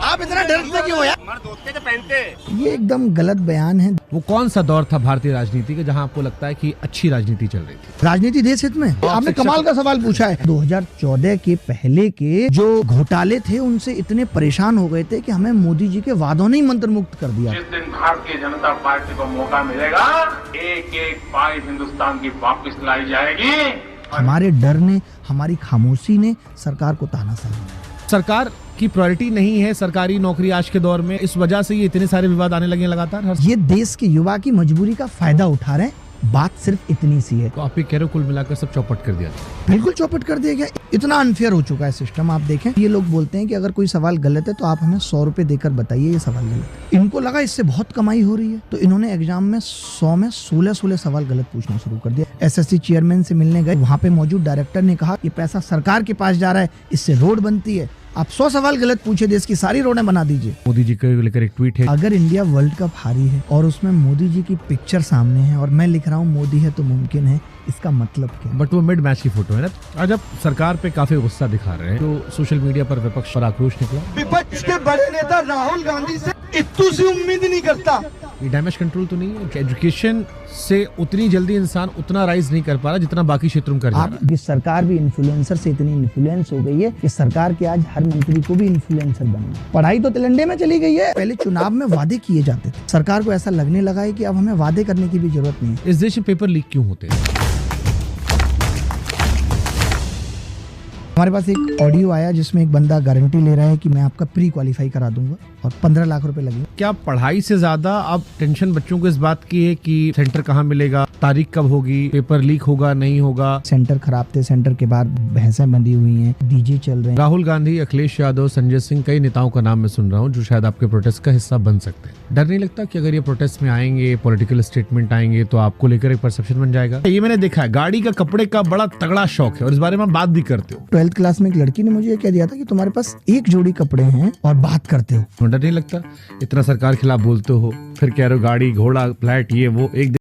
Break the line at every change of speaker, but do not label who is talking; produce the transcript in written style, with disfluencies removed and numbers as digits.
आप इतना डरते क्यों यार? ये एकदम गलत बयान है।
वो कौन सा दौर था भारतीय राजनीति का जहां आपको लगता है कि अच्छी राजनीति चल रही थी?
राजनीति देश हित में। आपने कमाल का सवाल पूछा है। 2014 के पहले के जो घोटाले थे उनसे इतने परेशान हो गए थे कि हमें मोदी जी के वादों ने ही मंत्र मुक्त कर दिया।
जिस दिन भारतीय जनता पार्टी को मौका मिलेगा, एक एक पाई हिंदुस्तान की वापस लाई जाएगी।
हमारे डर ने, हमारी खामोशी ने सरकार को तानाशाह बनाया।
सरकार की प्रायोरिटी नहीं है सरकारी नौकरी आज के दौर में, इस वजह से ये इतने सारे विवाद आने लगे लगातार।
ये देश के युवा की मजबूरी का फायदा उठा रहे हैं। बात सिर्फ इतनी सी है।
तो आप ये कह रहे हो कुल मिलाकर सब चौपट कर दिया?
बिल्कुल चौपट कर दिया गया। इतना अनफेयर हो चुका है सिस्टम। आप देखें, ये लोग बोलते हैं कि अगर कोई सवाल गलत है तो आप हमें 100 रुपए देकर बताइए ये सवाल गलत है। इनको लगा इससे बहुत कमाई हो रही है, तो इन्होंने एग्जाम में 100 में 16 सवाल गलत पूछना शुरू कर दिया। एसएससी चेयरमैन से मिलने गए, वहाँ पे मौजूद डायरेक्टर ने कहा ये पैसा सरकार के पास जा रहा है, इससे रोड बनती है। आप 100 सवाल गलत पूछे, देश की सारी रोडें बना दीजिए।
मोदी जी को लेकर एक ट्वीट है,
अगर इंडिया वर्ल्ड कप हारी है और उसमें मोदी जी की पिक्चर सामने है और मैं लिख रहा हूँ मोदी है तो मुमकिन है, इसका मतलब क्या?
बट वो मिड मैच की फोटो है ना। आज आप सरकार पे काफी गुस्सा दिखा रहे हैं, तो सोशल मीडिया पर विपक्ष पर आक्रोश निकला।
विपक्ष के बड़े नेता राहुल गांधी से इतू सी उम्मीद नहीं करता।
ये डैमेज कंट्रोल तो नहीं है? एजुकेशन से उतनी जल्दी इंसान उतना राइज नहीं कर पा रहा जितना बाकी क्षेत्रों में कर जा रहा है।
सरकार भी इन्फ्लुएंसर से इतनी इन्फ्लुएंस हो गई है कि सरकार के आज हर मंत्री को भी इन्फ्लुएंसर बनना है। पढ़ाई तो तिलंडे में चली गई है। पहले चुनाव में वादे किए जाते थे, सरकार को ऐसा लगने लगा है कि अब हमें वादे करने की भी जरूरत नहीं है।
इस देश में पेपर लीक क्यों होते हैं?
हमारे पास एक ऑडियो आया जिसमें एक बंदा गारंटी ले रहा है कि मैं आपका प्री क्वालिफाई करा दूंगा और 15 लाख रुपए लगेंगे।
क्या पढ़ाई से ज्यादा अब टेंशन बच्चों को इस बात की है कि सेंटर कहाँ मिलेगा, तारीख कब होगी, पेपर लीक होगा नहीं होगा?
सेंटर खराब थे, सेंटर के बाद भैंसें बंधी हुई हैं, डीजे चल रहे हैं।
राहुल गांधी, अखिलेश यादव, संजय सिंह, कई नेताओं का नाम मैं सुन रहा हूँ जो शायद आपके प्रोटेस्ट का हिस्सा बन सकते हैं। डर नहीं लगता कि अगर ये प्रोटेस्ट में आएंगे, पॉलिटिकल स्टेटमेंट आएंगे तो आपको लेकर एक परसेप्शन बन जाएगा? ये मैंने देखा है, गाड़ी का कपड़े का बड़ा तगड़ा शौक है और इस बारे में बात भी करते हो।
12th क्लास में एक लड़की ने मुझे कह दिया था कि तुम्हारे पास एक जोड़ी कपड़े हैं और बात करते हो।
डर नहीं लगता? इतना सरकार खिलाफ बोलते हो, फिर कह रहे हो गाड़ी घोड़ा फ्लैट ये वो, एक